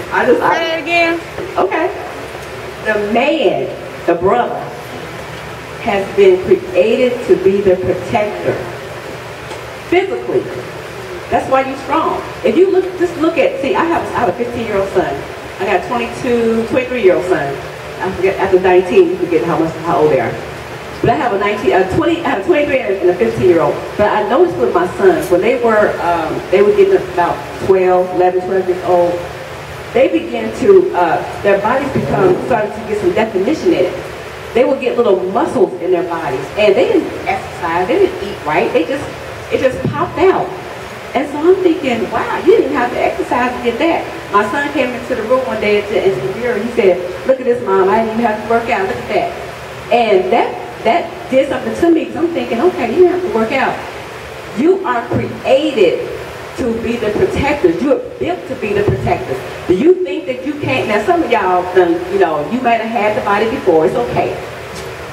Say that again. Okay. The man, the brother, has been created to be the protector. Physically. That's why you're strong. If you just look at, see, I have a 15-year-old son. I got a 23-year-old son. I forget, after 19, you forget how old they are. But I have a 23 and a 15-year-old. But I noticed with my sons, when they were getting about 11, 12 years old, they began to, their bodies started to get some definition in it. They would get little muscles in their bodies, and they didn't exercise, they didn't eat right, it just popped out. And so I'm thinking, wow, you didn't have to exercise to get that. My son came into the room one day into the mirror, he said, look at this, Mom, I didn't even have to work out, look at that. And that did something to me, because I'm thinking, okay, you didn't have to work out. You are created to be the protectors. You are built to be the protectors. Do you think that you can't? Now, some of y'all, you might have had the body before. It's okay.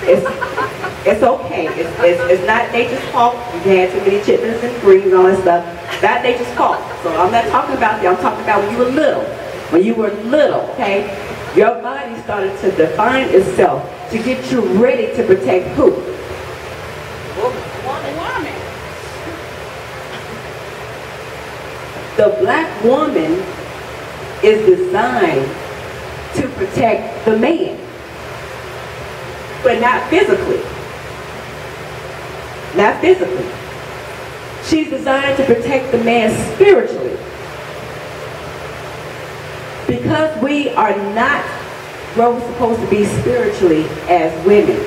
It's okay. It's not nature's fault. You had too many chitlins and greens and all that stuff. Not nature's fault. So I'm not talking about you. I'm talking about when you were little. When you were little, okay? Your body started to define itself to get you ready to protect who? Woman. The black woman is designed to protect the man, but not physically. Not physically. She's designed to protect the man spiritually. Because we are not where we're supposed to be spiritually as women,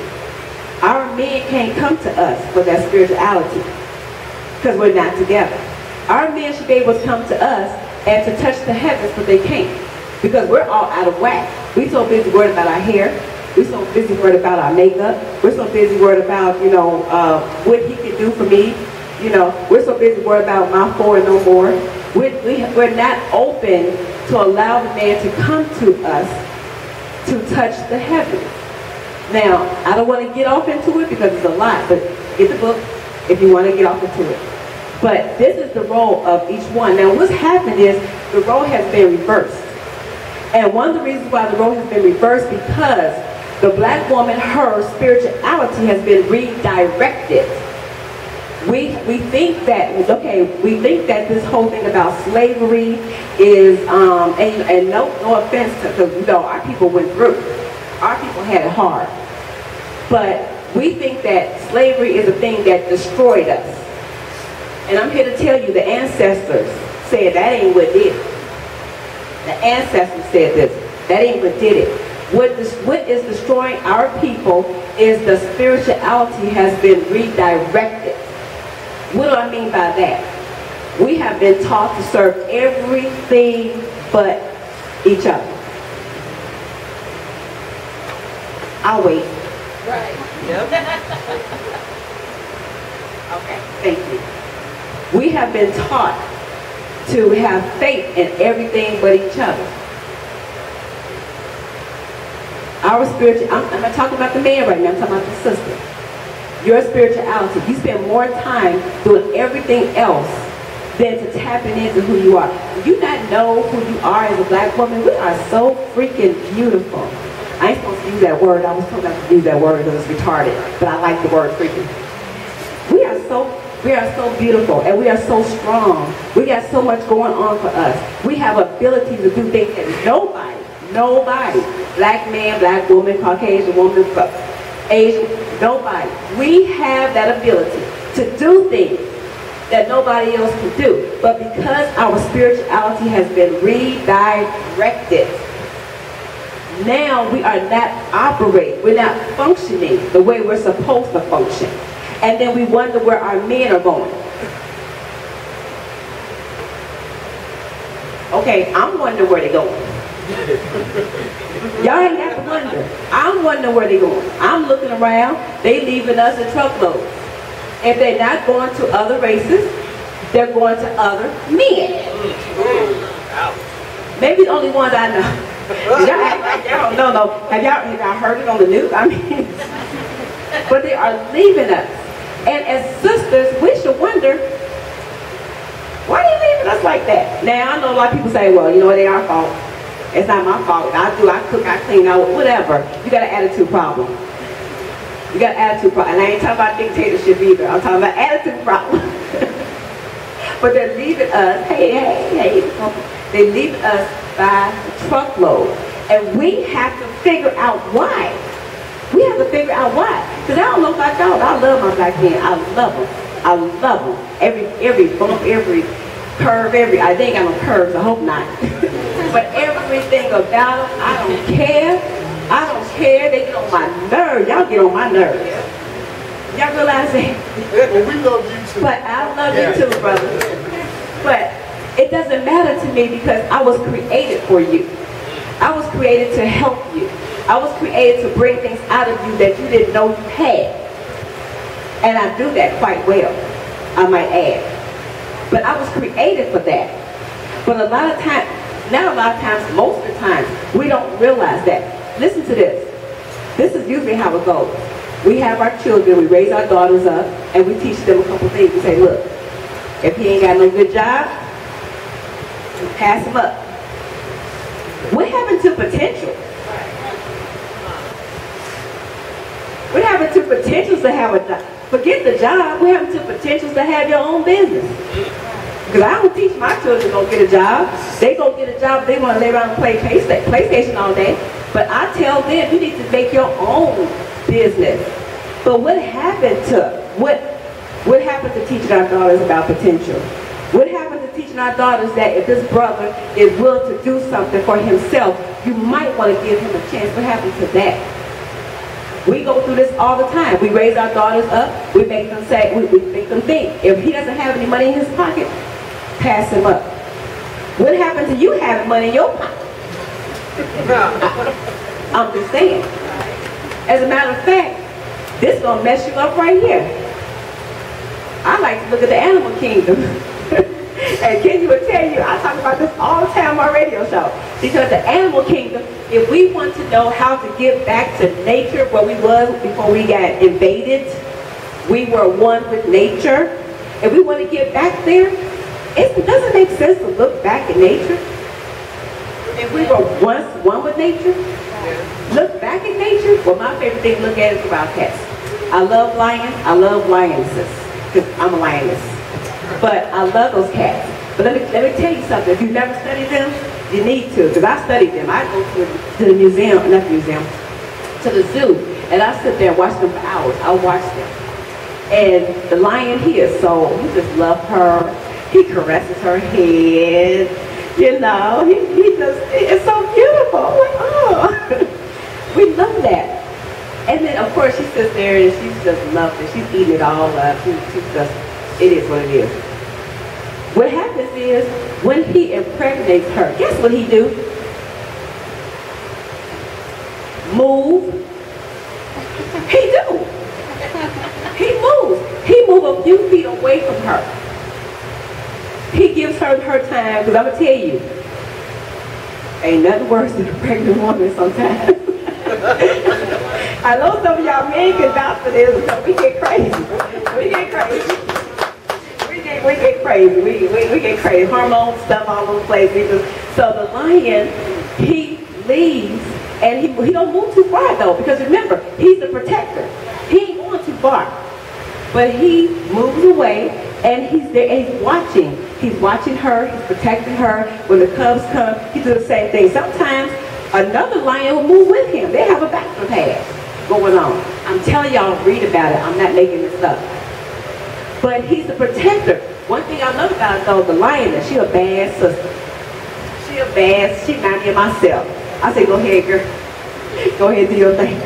our men can't come to us for that spirituality because we're not together. Our men should be able to come to us and to touch the heavens, but they can't because we're all out of whack. We're so busy worried about our hair. We're so busy worried about our makeup. We're so busy worried about, what he can do for me. We're so busy worried about my four and no more. We're not open to allow the man to come to us to touch the heavens. Now, I don't want to get off into it because it's a lot, but get the book if you want to get off into it. But this is the role of each one. Now, what's happened is the role has been reversed. And one of the reasons why the role has been reversed because the black woman, her spirituality has been redirected. We think that this whole thing about slavery is, and no offense to, because our people went through. Our people had it hard. But we think that slavery is a thing that destroyed us. And I'm here to tell you the ancestors said that ain't what did it. The ancestors said this. That ain't what did it. What is destroying our people is the spirituality has been redirected. What do I mean by that? We have been taught to serve everything but each other. I'll wait. Right. Yep. Okay, thank you. We have been taught to have faith in everything but each other. Our spiritual, I'm not talking about the man right now, I'm talking about the sister. Your spirituality, you spend more time doing everything else than to tapping into who you are. Do you not know who you are as a black woman? We are so freaking beautiful. I ain't supposed to use that word. I was told not to use that word because it's retarded, but I like the word freaking. We are so beautiful and we are so strong. We got so much going on for us. We have ability to do things that nobody, black man, black woman, Caucasian woman, Asian, nobody. We have that ability to do things that nobody else can do. But because our spirituality has been redirected, now we are not operating, we're not functioning the way we're supposed to function. And then we wonder where our men are going. Okay, I'm wondering where they're going. Y'all ain't got to wonder. I'm wondering where they're going. I'm looking around, they leaving us in truckloads. If they're not going to other races, they're going to other men. Maybe the only ones I know. Y'all act like y'all don't know. Have y'all heard it on the news? I mean, but they are leaving us. And as sisters, we should wonder, why are they leaving us like that? Now, I know a lot of people say, well, they our fault. It's not my fault. I cook, I clean, whatever. You got an attitude problem. You got an attitude problem. And I ain't talking about dictatorship either. I'm talking about attitude problem. But they're leaving us, hey. They leave us by the truckload. And we have to figure out why. We have to figure out why. Because I don't know about y'all. I love my black men. I love them. I love them. Every bump, every curve, I ain't got no curves, I hope not. But everything about them, I don't care. I don't care. They get on my nerves. Y'all get on my nerves. Y'all realize that? Well, we love you too. But I love you too, brother. But it doesn't matter to me because I was created for you. I was created to help you. I was created to bring things out of you that you didn't know you had. And I do that quite well, I might add. But I was created for that. But a lot of times, not a lot of times, most of the times, we don't realize that. Listen to this. This is usually how it goes. We have our children, we raise our daughters up, and we teach them a couple things. We say, look, if he ain't got no good job, we pass him up. What happened to potential? What happened to potentials to have a job? Forget the job. What happened to potentials to have your own business? Because I don't teach my children to go get a job. They go get a job, they want to lay around and play PlayStation all day. But I tell them, you need to make your own business. But what happened to teaching our daughters about potential? What happened to teaching our daughters that if this brother is willing to do something for himself, you might want to give him a chance? What happened to that? We go through this all the time. We raise our daughters up. We make them say, we make them think. If he doesn't have any money in his pocket, pass him up. What happened to you having money in your pocket? I'm just saying. As a matter of fact, this is going to mess you up right here. I like to look at the animal kingdom. And Kenzie would tell you, I talk about this all the time on my radio show. Because the animal kingdom, if we want to know how to get back to nature where we was before we got invaded, we were one with nature. If we want to get back there, it doesn't make sense to look back at nature. If we were once one with nature, look back at nature. Well, my favorite thing to look at is wild cats. I love lions. I love lionesses because I'm a lioness. But I love those cats. But let me tell you something. If you've never studied them, you need to. Because I studied them. I go to the museum, not the museum, to the zoo. And I sit there and watch them for hours. I watch them. And the lion here, so he just loves her. He caresses her head. You know, he just, it's so beautiful. Like, oh. We love that. And then, of course, she sits there and she's just loves it. She's eating it all up. She's just, it is what it is. What happens is, when he impregnates her, guess what he do? Move. He do. He moves. He moves a few feet away from her. He gives her time, because I'm going to tell you, ain't nothing worse than a pregnant woman sometimes. I know some of y'all men can vouch for this, so we get crazy. We get crazy. We get crazy. We get crazy. Hormones, stuff all over the place. So the lion, he leaves, and he don't move too far though, because remember, he's the protector. He ain't going too far. But he moves away, and he's there, and he's watching. He's watching her, he's protecting her. When the cubs come, he does the same thing. Sometimes another lion will move with him. They have a battle pass going on. I'm telling y'all, read about it. I'm not making this up. But he's the protector. One thing I love about though, the lioness, she a bad sister. She reminds me of myself. I say, go ahead, girl. Go ahead and do your thing.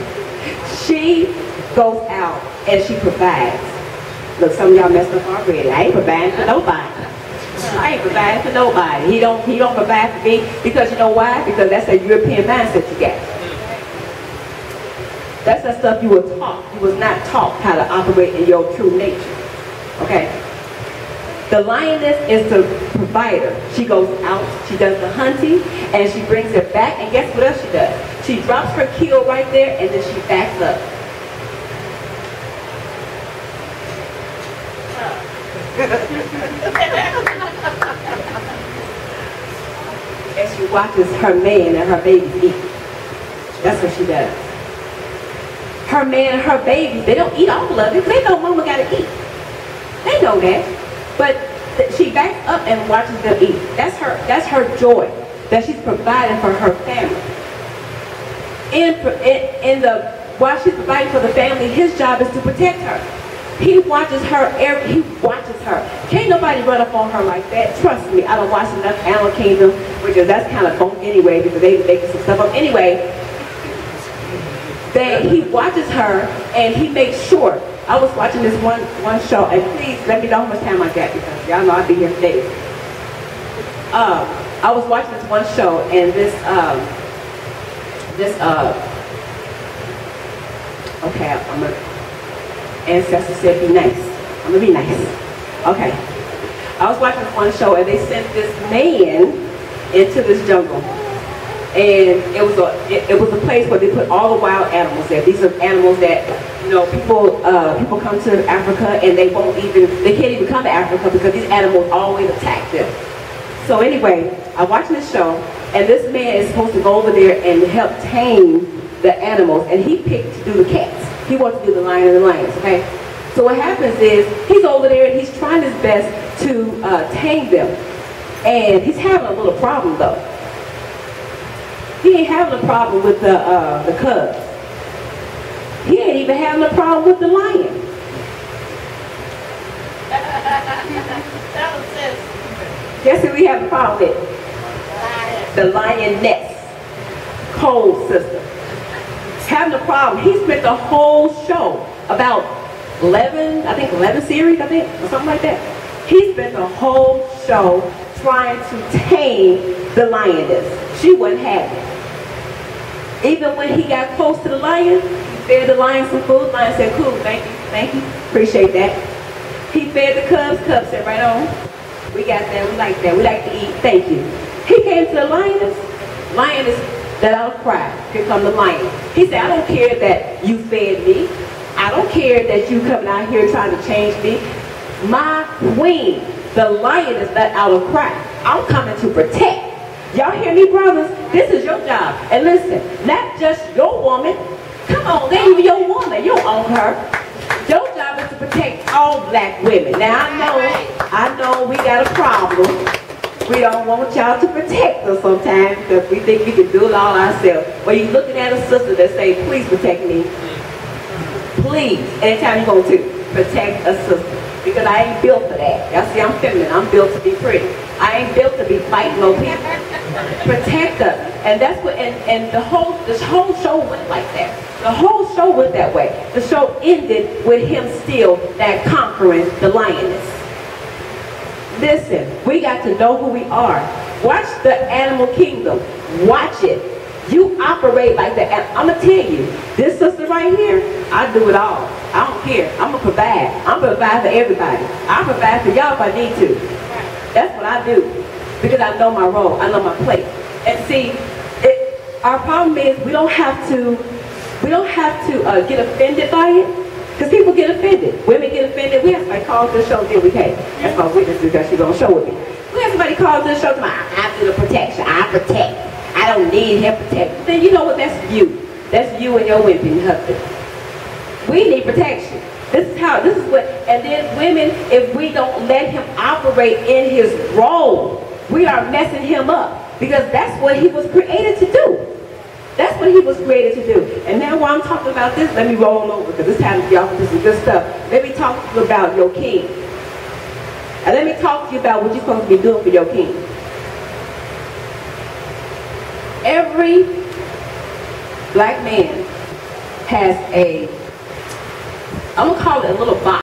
She goes out and she provides. Look, some of y'all messed up already. I ain't providing for nobody. I ain't providing for nobody. He don't provide for me because you know why? Because that's a European mindset you got. That's that stuff you were taught. You was not taught how to operate in your true nature. Okay? The lioness is the provider. She goes out, she does the hunting, and she brings it back, and guess what else she does? She drops her kill right there, and then she backs up. And she watches her man and her babies eat. That's what she does. Her man and her babies, they don't eat all of it because they know mama gotta eat. They know that. But she backs up and watches them eat. That's her joy that she's providing for her family. While she's providing for the family, his job is to protect her. He watches her. He watches her. Can't nobody run up on her like that. Trust me, I don't watch enough Animal Kingdom, that's kind of bunk anyway because they making some stuff up anyway. He watches her and he makes sure. I was watching this one show, and please let me know how much time I got because y'all know I'll be here for days. I was watching this one show, and okay, ancestor said be nice. I'm gonna be nice. Okay. I was watching this one show, and they sent this man into this jungle. And it was a place where they put all the wild animals there. These are animals that, people come to Africa and they can't even come to Africa because these animals always attack them. So anyway, I'm watching this show, and this man is supposed to go over there and help tame the animals, and he picked to do the cats. He wants to do the lion and the lions, okay? So what happens is, he's over there and he's trying his best to tame them. And he's having a little problem though. He ain't having a problem with the cubs. He ain't even having a problem with the lion. Guess who we have a problem with? The lioness. Cold sister. Having a problem. He spent the whole show, about 11 series, or something like that. He spent the whole show trying to tame the lioness. She wasn't having it. Even when he got close to the lion, he fed the lion some food. The lion said, cool, thank you, appreciate that. He fed the cubs said, right on. We got that, we like to eat, thank you. He came to the lioness let out a cry. Here come the lion. He said, I don't care that you fed me. I don't care that you coming out here trying to change me. My queen, the lioness, let out a cry. I'm coming to protect. Y'all hear me, brothers? This is your job. And listen, not just your woman. Come on, they even your woman. You don't own her. Your job is to protect all black women. Now, I know we got a problem. We don't want y'all to protect us sometimes because we think we can do it all ourselves. But you're looking at a sister that say, please protect me. Please, anytime you're going to protect a sister. Because I ain't built for that. Y'all see, I'm feminine. I'm built to be pretty. I ain't built to be fighting no people. Protect us. And that's what, and this whole show went like that. The whole show went that way. The show ended with him still conquering the lioness. Listen, we got to know who we are. Watch the Animal Kingdom. Watch it. You operate like that. I'm going to tell you, this sister right here, I do it all. I don't care. I'm going to provide. I'm going to provide for everybody. I'll provide for y'all if I need to. That's what I do. Because I know my role. I know my place. And see, our problem is we don't have to get offended by it. Because people get offended. Women get offended. We have somebody call to the show, then we can't. That's my witness because she's going to show with me. We have somebody call to the show, I do the protection. I protect. I don't need him protected. Then you know what? That's you. That's you and your wimpy husband. We need protection. This is what, and then women, if we don't let him operate in his role, we are messing him up. Because that's what he was created to do. That's what he was created to do. And now while I'm talking about this, let me roll over because this time y'all can do some good stuff. Let me talk to you about your king. And let me talk to you about what you're supposed to be doing for your king. Every black man has I'm going to call it a little box.